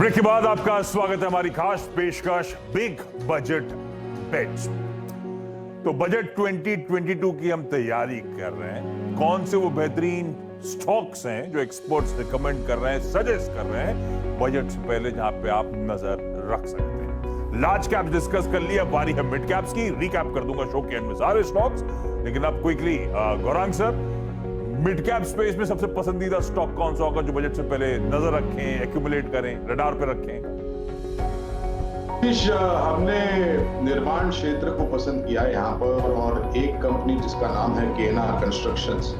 Break के बाद आपका स्वागत है हमारी खास पेशकश बिग बजट बेट्स। तो बजट 2022 की हम तैयारी कर रहे हैं। कौन से वो बेहतरीन स्टॉक्स हैं जो एक्सपर्ट्स रिकमेंड कर रहे हैं, सजेस्ट कर रहे हैं बजट से पहले, जहां पे आप नजर रख सकते हैं। लार्ज कैप्स डिस्कस कर लिया, बारी है मिड कैप्स की। रिकैप कर दूंगा शो के एंड में सारे स्टॉक्स, लेकिन अब quickly Gaurang sir, mid cap space में सबसे पसंदीदा स्टॉक कौन सा होगा जो बजट से पहले नजर रखें, एक्यूमुलेट करें, रडार पे रखें? हमने निर्माण क्षेत्र को पसंद किया है यहाँ पर, और एक कंपनी जिसका नाम है केएनआर कंस्ट्रक्शंस,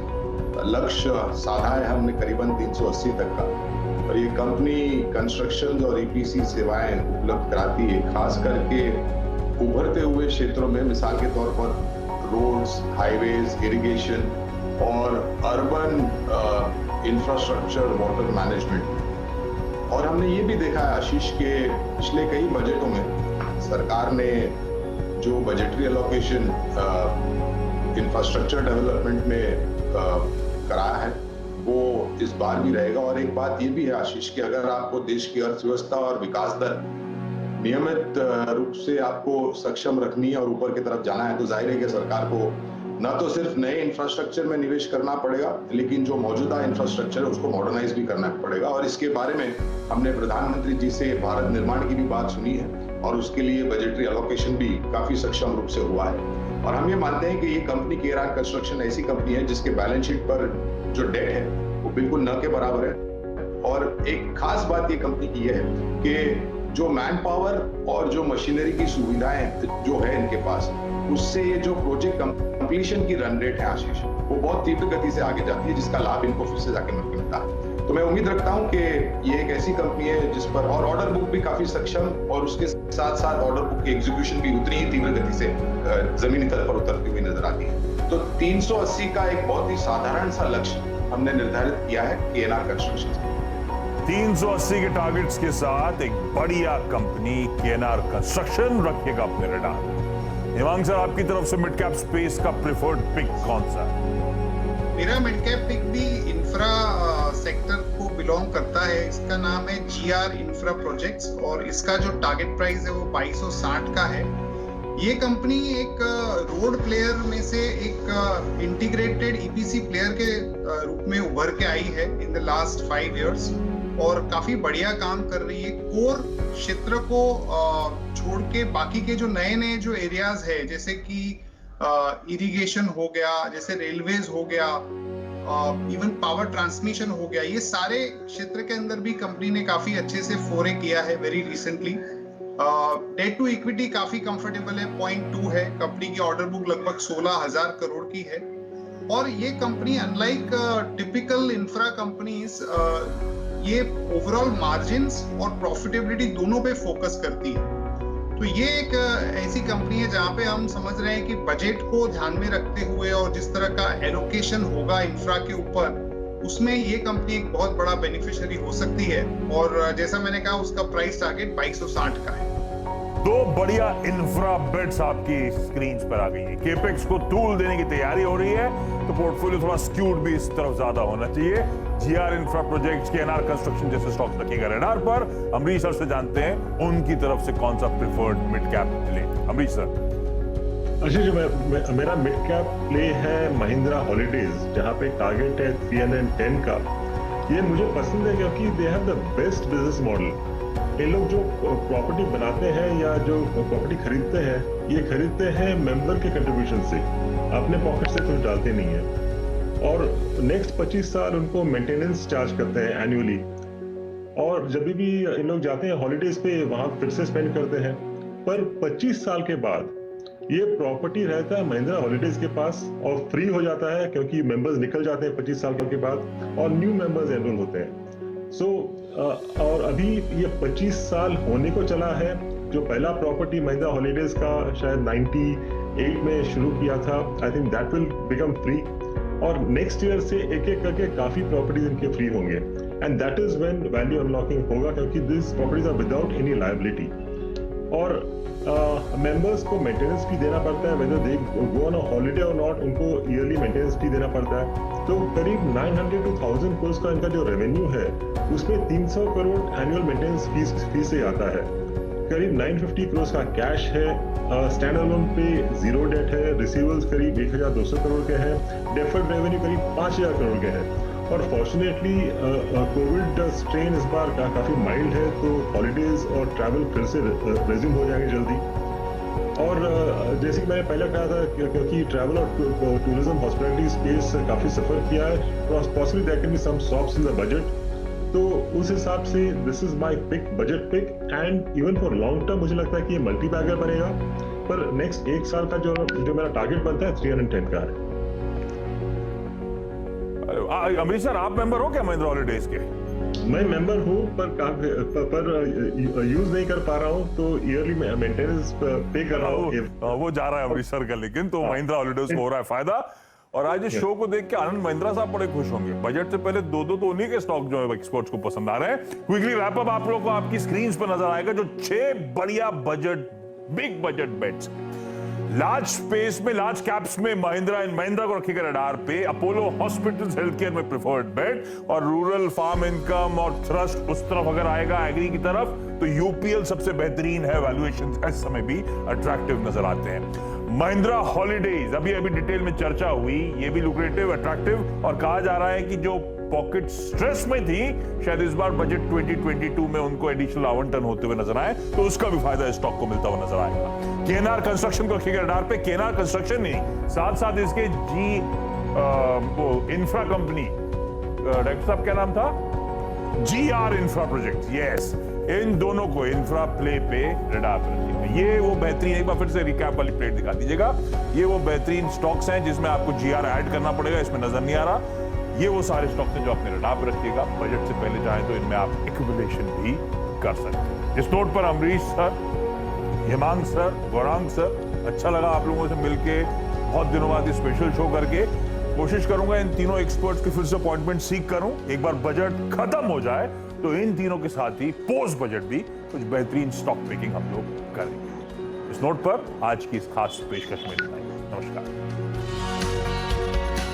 लक्ष्य साधा है हमने करीबन 380 तक का। और ये कंपनी कंस्ट्रक्शन और ईपीसी सेवाएं उपलब्ध कराती है, खास करके उभरते हुए क्षेत्रों में, मिसाल के तौर पर रोड्स, हाईवेज, इरिगेशन और अर्बन इंफ्रास्ट्रक्चर, वाटर मैनेजमेंट। और हमने ये भी देखा है आशीष के पिछले कई बजटों में सरकार ने जो बजटरी एलोकेशन इंफ्रास्ट्रक्चर डेवलपमेंट में कराया है वो इस बार भी रहेगा। और एक बात ये भी है आशीष कि अगर आपको देश की अर्थव्यवस्था और विकास दर नियमित रूप से आपको सक्षम रखनी है और ऊपर की तरफ जाना है, तो जाहिर है कि सरकार को न तो सिर्फ नए इंफ्रास्ट्रक्चर में निवेश करना पड़ेगा, लेकिन जो मौजूदा इंफ्रास्ट्रक्चर है उसको मॉडर्नाइज भी करना पड़ेगा। और इसके बारे में हमने प्रधानमंत्री जी से भारत निर्माण की भी बात सुनी है, और उसके लिए बजटरी एलोकेशन भी काफी सक्षम रूप से हुआ है। और हम ये मानते हैं कि ये कंपनी केएनआर कंस्ट्रक्शन ऐसी कंपनी है जिसके बैलेंस शीट पर जो डेट है वो बिल्कुल न के बराबर है। और एक खास बात ये कंपनी की है कि जो मैन पावर और जो मशीनरी की सुविधाएं जो है इनके पास, उससे ये जो प्रोजेक्ट कंप्लीशन की रन रेट है आशीष, वो बहुत तीव्र गति से आगे जाती है, जिसका लाभ इनको फिर से जाके मिलता है। तो मैं उम्मीद रखता हूं कि ये एक ऐसी कंपनी है जिस पर, और ऑर्डर बुक भी काफी सक्षम, और उसके साथ साथ ऑर्डर बुक की एग्जीक्यूशन भी उतनी ही तीव्र गति से जमीनी तल पर उतरती हुई नजर आती है। तो 380 का एक बहुत ही साधारण सा लक्ष्य हमने निर्धारित किया है केएनआर कंस्ट्रक्शन। 380 के टारगेट्स के साथ एक बढ़िया कंपनी केएनआर कंस्ट्रक्शन रखिएगा अपने रडार। हिमांग सर, आपकी तरफ से मिड कैप स्पेस का प्रेफर्ड पिक कौन सा है? मेरा मिड कैप पिक भी इंफ्रा सेक्टर को बिलोंग करता है। इसका नाम है जीआर इंफ्रा प्रोजेक्ट्स, और इसका जो टारगेट प्राइस है वो 2260 का है। ये कंपनी एक रोड प्लेयर में से एक इंटीग्रेटेड ईपीसी प्लेयर के रूप में उभर के आई है इन द लास्ट 5 इयर्स, और काफी बढ़िया काम कर रही है। कोर क्षेत्र को छोड़ के बाकी के जो नए जो एरियाज है, जैसे कि इरिगेशन हो गया, जैसे रेलवेज हो गया, इवन पावर ट्रांसमिशन हो गया, ये सारे क्षेत्र के अंदर भी कंपनी ने काफी अच्छे से फोरे किया है very recently. Debt to equity काफी कंफर्टेबल है, 0.2 है। कंपनी की ऑर्डर बुक लगभग 16,000 करोड़ की है। और ये company unlike typical infra companies, ये ओवरऑल मार्जिन्स और प्रॉफिटेबिलिटी दोनों पे फोकस करती है। तो ये एक ऐसी कंपनी है जहां पे हम समझ रहे हैं कि बजट को ध्यान में रखते हुए और जिस तरह का एलोकेशन होगा इंफ्रा के ऊपर, उसमें ये कंपनी एक बहुत बड़ा बेनिफिशियरी हो सकती है। और जैसा मैंने कहा, उसका प्राइस टारगेट 2260 का है। दो बढ़िया इंफ्रा बेट्स आपकी स्क्रीन पर आ गई है। केपेक्स को तूल देने की तैयारी हो रही है, तो पोर्टफोलियो थोड़ा स्क्यूड भी इस तरफ ज्यादा होना चाहिए। GR infra projects, KNR construction जैसे स्टॉक्स रखिएगा रडार पर। अमरीश सर से जानते हैं उनकी तरफ से कौन सा preferred mid cap play. Amrish sir. अच्छा, जो मेरा मिड कैप प्ले है महिंद्रा हॉलीडेज, जहां पे टारगेट है 310 का। ये मुझे पसंद है क्योंकि they have the best business model. ये लोग जो प्रॉपर्टी बनाते हैं या जो प्रॉपर्टी खरीदते हैं, ये खरीदते हैं मेंबर के कंट्रीब्यूशन से, अपने पॉकेट से कुछ डालते नहीं है। और नेक्स्ट 25 साल उनको मेंटेनेंस चार्ज करते हैं एनुअली। और जब भी इन लोग जाते हैं हॉलीडेज पे, वहां फिर से स्पेंड करते हैं। पर 25 साल के बाद ये प्रॉपर्टी रहता है महिंद्रा हॉलीडेज के पास और फ्री हो जाता है, क्योंकि मेंबर्स निकल जाते हैं 25 साल के बाद और न्यू मेंबर्स एनरोल होते हैं। और अभी ये 25 साल होने को चला है। जो पहला प्रॉपर्टी महिंद्रा हॉलीडेज का शायद 98 में शुरू किया था, I think that will become free. और नेक्स्ट ईयर से एक एक करके काफी प्रॉपर्टीज इनके फ्री होंगे, and that is when value unlocking होगा, क्योंकि this properties are without any liability. और मेंबर्स को मेंटेनेंस फी देना पड़ता है, whether they go on a holiday और नॉट, उनको ईयरली मेंटेनेंस फी देना पड़ता है। तो करीब 900 to 1000 करोड़ का इनका जो रेवेन्यू है उसमें 300 करोड़ एनुअल मेंटेनेंस फी से आता है। करीब 950 करोड़ का कैश है, स्टैंड अलोन पे जीरो डेट है, रिसीवेबल्स करीब 1200 करोड़ के हैं, डेफर्ड रेवेन्यू करीब 5000 करोड़ के हैं। और फॉर्चुनेटली कोविड स्ट्रेन इस बार काफी माइल्ड है, तो हॉलीडेज और ट्रैवल फिर से रेज्यूम हो जाएंगे जल्दी। और जैसे कि मैंने पहले कहा था, क्योंकि ट्रैवल और टूरिज्म हॉस्पिटैलिटी स्पेस काफी सफर किया है, possibly there can be some shops in the budget. तो उस हिसाब से this is my pick, budget pick, and even for long term मुझे लगता है कि ये मल्टी बैगर बनेगा, पर नेक्स्ट एक साल का जो मेरा टारगेट बनता है 310 का है। अमरीश सर, आप मेंबर हो क्या महिंद्रा हॉलीडेज के? मैं मेंबर हूँ, पर यूज नहीं कर पा रहा हूँ, तो ईयरली मेंटेनेंस पे कर रहा हूँ। वो जा रहा है अमरीश सर का, लेकिन तो महिंद्रा हॉलीडेज को हो रहा है फायदा। और आज इस शो को देख के आनंद महिंद्रा साहब बड़े खुश होंगे। बजट से पहले दो तो उन्हीं के स्टॉक जो है एक्सपर्ट्स को पसंद आ रहे हैं। क्विकली रैप अप आप लोगों को आपकी स्क्रीन पर नजर आएगा जो 6 बढ़िया budget, big budget bets. Large space में, लार्ज कैप्स में महिंद्रा एंड महिंद्रा को रखेगा रडार पे। अपोलो हॉस्पिटल्स हेल्थ केयर में प्रिफर्ड बेट, और रूरल फार्म इनकम और थ्रस्ट उस तरफ अगर आएगा एग्री की तरफ, तो यूपीएल सबसे बेहतरीन है। वैल्यूएशन इस समय भी अट्रैक्टिव नजर आते हैं। महिंद्रा हॉलीडेज अभी डिटेल में चर्चा हुई, ये भी लुक्रेटिव, अट्रैक्टिव, और कहा जा रहा है कि जो पॉकेट स्ट्रेस में थी, शायद इस बार बजट 2022 में उनको एडिशनल आवंटन होते हुए नजर आए, तो उसका भी फायदा इस स्टॉक को मिलता हुआ नजर आएगा। केएनआर कंस्ट्रक्शन को रखिएगा रडार पे। केएनआर कंस्ट्रक्शन नहीं, साथ साथ इसके वो इंफ्रा कंपनी, डॉक्टर साहब क्या नाम था, जीआर इंफ्रा प्रोजेक्ट, यस, इन दोनों को इंफ्रा प्ले पे रडार पे रखिएगा। ये वो बेहतरीन, एक बार फिर से रिकैप वाली प्लेट दिखा दीजिएगा। ये वो बेहतरीन स्टॉक्स हैं जिसमें आपको जीआर ऐड करना पड़ेगा, इसमें नजर नहीं आ रहा। ये वो सारे स्टॉक्स हैं जो अपने रडार पे रखिएगा। बजट से पहले चाहें तो इनमें आप एक्युमुलेशन भी कर सकते हैं। इस नोट पर Amrish sir, Himang sir, Gaurang sir, अच्छा लगा आप लोगों से मिलके, बहुत दिनों बाद ये स्पेशल शो करके। कोशिश करूंगा इन तीनों एक्सपर्ट्स की फिर से अपॉइंटमेंट सीख करूं। एक बार बजट खत्म हो जाए तो इन तीनों के साथ ही पोस्ट बजट भी कुछ बेहतरीन स्टॉक पिकिंग हम लोग करेंगे। इस नोट पर आज की इस खास पेशकश में इतना ही। नमस्कार।